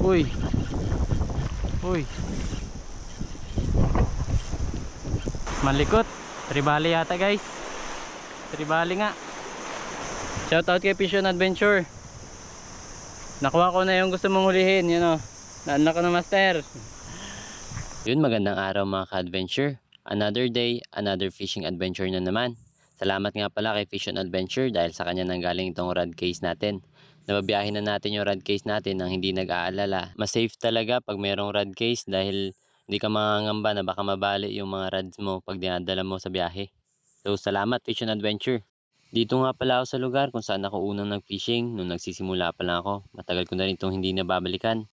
Uy. Uy. Malikot. Tribali yata guys. Tribali nga. Shoutout kay Vision Adventure. Nakuha ko na yung gusto mong hulihin. Yun o. Na-unlock ko na master. Yun, magandang araw mga ka-adventure. Another day, another fishing adventure na naman. Salamat nga pala kay Vision Adventure dahil sa kanya nanggaling itong rod case natin. Nababiyahin na natin yung rod case natin nang hindi nag-aalala. Mas safe talaga pag mayroong rod case dahil hindi ka mangangamba na baka mabali yung mga rods mo pag dinadala mo sa biyahe. So salamat Vision Adventure. Dito nga pala ako sa lugar kung saan ako unang nag-fishing nung nagsisimula pa lang ako. Matagal ko na rin itong hindi nababalikan.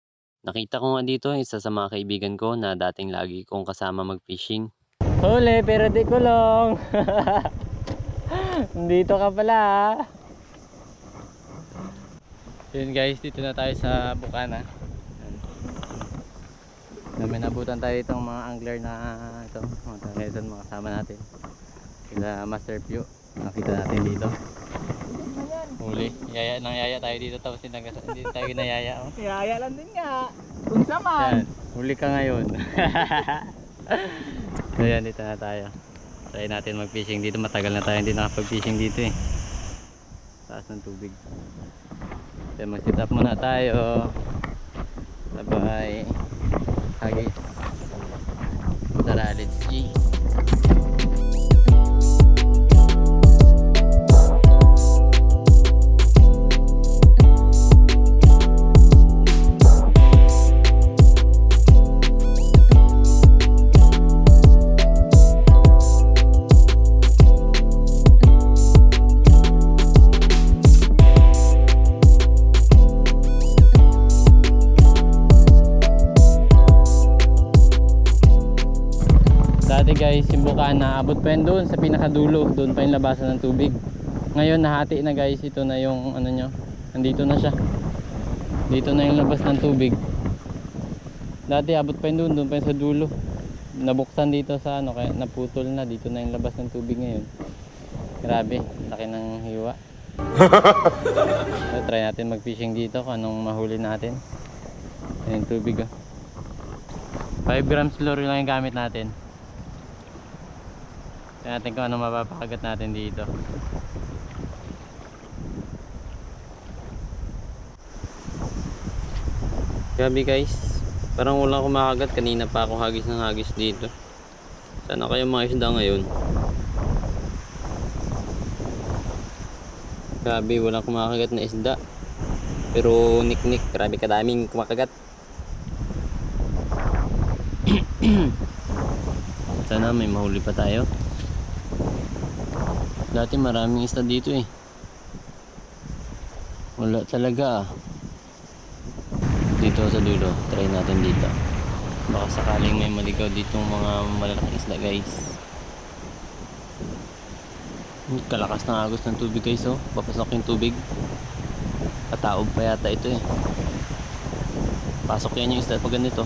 Nakita ko nga dito isa sa mga kaibigan ko na dating lagi kong kasama mag-fishing. Huli pero di kulong. Dito ka pala. Yun guys, dito na tayo sa Bukana. May nabutan tayo itong mga angler na ito, mga kasama natin. Sila Master Pio. Nakita natin dito. Huli. Yaya nang yaya tayo dito tapos hindi tayo ginayaya. Oh. Yaya lang din nga. Kung saman. Yan. Huli ka ngayon. So yan, dito na tayo. Try natin mag-fishing dito. Matagal na tayo hindi nakapag-fishing dito eh. Taas ng tubig. So mag-sit up muna tayo. Sabay. Hagis. Tara, let's see. Dati guys, yung Bukana, abot pa yun doon sa pinakadulo, doon pa yung labasan ng tubig. Ngayon nahati na guys, ito na yung ano nyo, nandito na siya. Dito na yung labas ng tubig. Dati abot pa yun doon, doon pa yun sa dulo. Nabuksan dito sa ano, kaya naputol na, dito na yung labas ng tubig ngayon. Grabe, laki ng hiwa. So, try natin mag fishing dito kung anong mahuli natin. Yan yung tubig oh. 5 grams lure lang yung gamit natin. Tignan natin kung ano mapapakagat natin dito. Grabe guys, parang walang kumakagat. Kanina pa ako hagis ng hagis dito. Sana kayo mga isda ngayon. Grabe, walang kumakagat na isda. Pero niknik, grabe kadaming kumakagat. Sana may mahuli pa tayo. Dati maraming isda dito eh. Wala talaga ah. Dito sa dulo, try natin dito. Baka sakaling may maligaw ditong mga malalaking isda guys. Kalakas ng agos ng tubig guys oh. Papasok yung tubig. Pataob pa yata ito eh. Pasok yan yung isda pag ganito.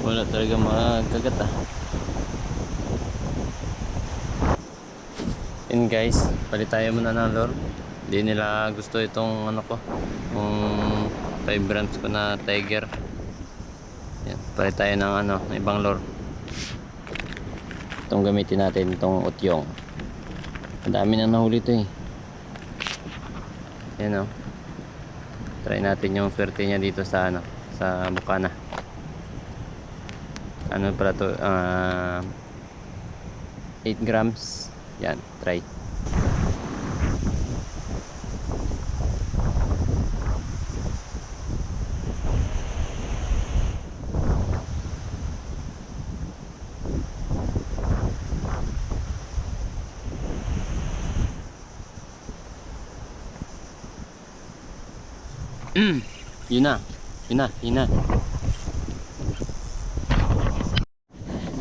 Wala talaga magkagat ah. Yun guys, palit tayo muna ng lure. Hindi nila gusto itong ano ko, yung 5 grams ko na tiger. Yan, palit tayo ng ano, ng ibang lure. Itong gamitin natin, itong utyong. Ang dami na nahuli ito eh. Yan o. Try natin yung swerte niya dito sa ano, sa Bukana. Ano pala to, 8 grams. Yan, try. Yun na.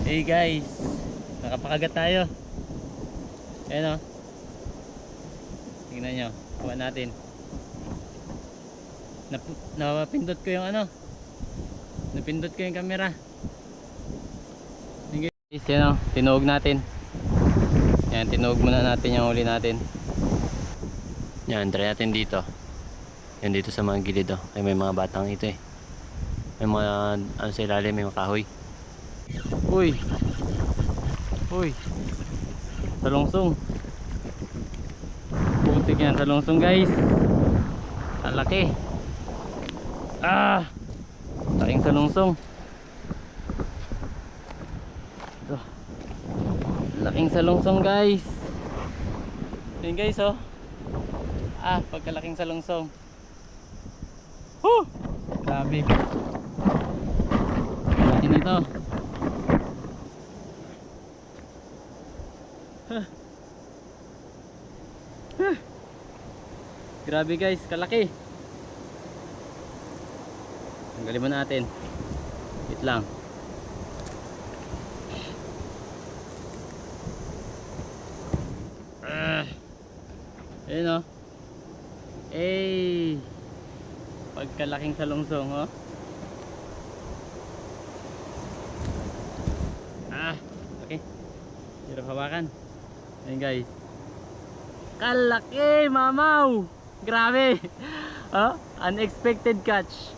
Hey guys, nakapakagat tayo. Ayan o. Tingnan nyo, kuha natin. Napindot ko yung ano, napindot ko yung camera. Guys, yan o, tinuog natin. Yan, tinuog muna natin yung huli natin. Yan, try natin dito. Yan dito sa mga gilid oh. Ay may mga batang ito eh. May mga ano sa ilalim, may mga kahoy. Uy. Uy. Salungsong. Putik yan salungsong guys. Ang laki. Ah. Laking salungsong. Ito. Laking salungsong guys. Yan guys oh. Ah, pagkalaking salungsong. Woo! Grabe. Laki nito. Huh. Huh. Grabe guys, kalaki. Tanggalin mo natin. Wait lang. Ayun oh. Eh. Pagkalaking salungsong oh. Ah, okay. Hirap hawakan. Ayun guys. Kalaki, mamaw. Grabe. Oh, unexpected catch.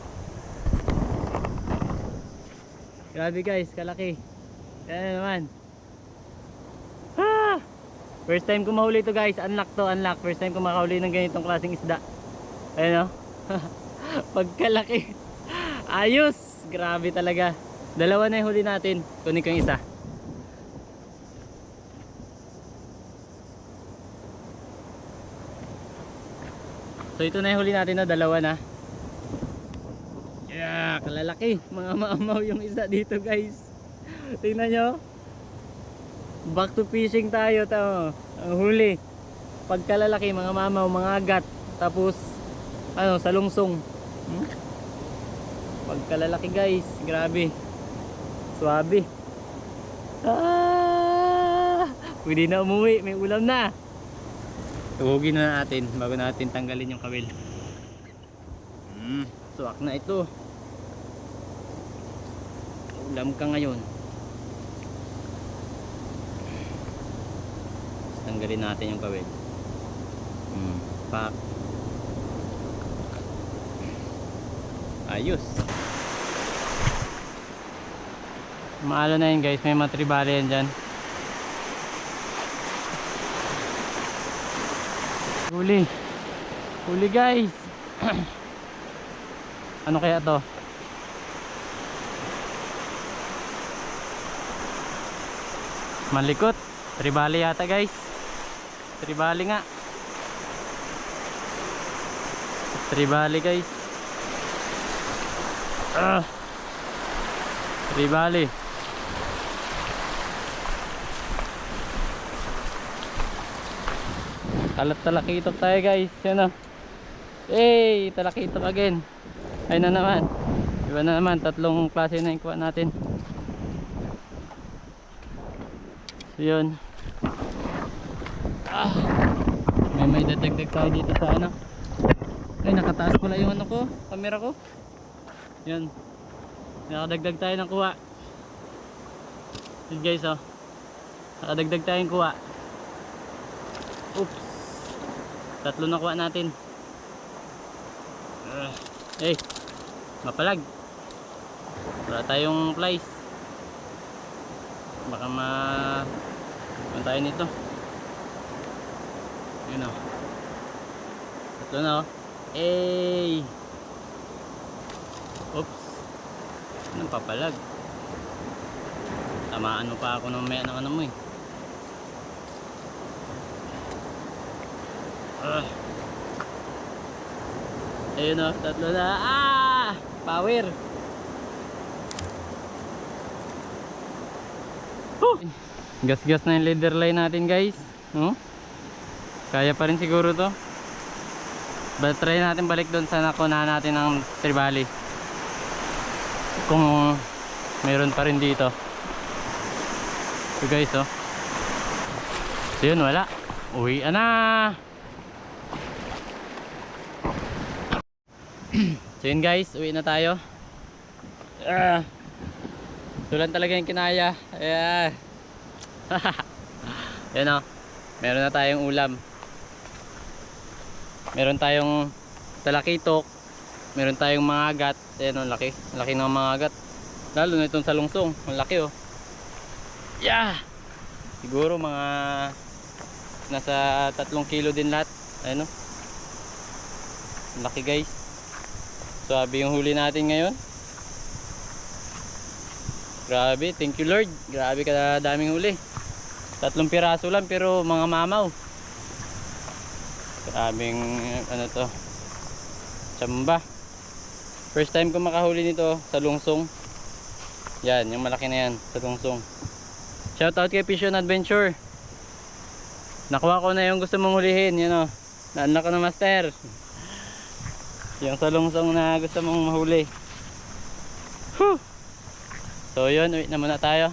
Grabe guys, kalaki. Ayan naman. Ah! First time ko mahuli ito guys. Unlock to, unlock. First time ko makahuli ng ganitong klaseng isda. Ayun oh. Pagkalaki. Ayos. Grabe talaga. Dalawa na yung huli natin. Kunin ko yung isa. So ito na yung huli natin na dalawa na. Yeah, kalalaki. Mga maamaw yung isa dito guys. Tingnan nyo. Back to fishing tayo. Tama. Ang huli. Pagkalalaki, mga mamaw, mga agat. Tapos ano, salungsong. Pagkalalaki guys. Grabe. Suwabe. Ah! Pwede na umuwi. May ulam na. Tuhugin na natin bago natin tanggalin yung kawil. Suwak na ito. Ulam ka ngayon. Tanggalin natin yung kawil. Pak. Ayos. Maalo na yun guys. May matribali yan dyan. Huli. Huli guys. Ano kaya to? Malikot. Tribali yata guys. Tribali nga. Tribali guys. Tribali. Talakitok tayo guys. Yan o. Hey, talakitok again. Ayun na naman. Iba na naman. Tatlong klase na ikuha natin. So yun. May dadagdag tayo dito sa ano. Ay, nakataas pala yung ano ko, camera ko. Yan. Nakadagdag tayo ng kuha. Yun guys oh. Nakadagdag tayo ng kuha. Oops. Tatlo na kuha natin. Eh, mapalag. Wala tayong flies. Baka ano tayo nito. Yun oh. Tatlo na oh. Eh. Oops. Anong papalag? Tamaan mo pa ako ng may ano mo eh. Ayun o, tatlo na. Power. Gas-gas na yung leader line natin guys. Kaya pa rin siguro to. But try natin balik doon sa nakunahan natin ng tribali. Kung mayroon pa rin dito. So guys oh. So yun, wala. Uwi na. So yun guys, uwi na tayo. Tulan talaga yung kinaya. Yan o, meron na tayong ulam. Meron tayong talakitok, meron tayong mga agat. Ayan o, laki. Laki ng mga agat. Lalo na itong salungsong. Ang laki o. Yeah! Siguro mga nasa 3 kilo din lahat. Ayan o. Ang laki guys. Sabi yung huli natin ngayon. Grabe, thank you Lord. Grabe ka daming huli. 3 piraso lang pero mga mamaw. Grabing ano to, tsamba. First time ko makahuli nito sa lungsong. Yan, yung malaki na yan sa lungsong. Shoutout kay Vision Adventure. Nakuha ko na yung gusto mong hulihin. Yan o, na-unlock ko na master. Yung sa lungsong na gusto mong mahuli. Whew! So yun, uwi na muna tayo.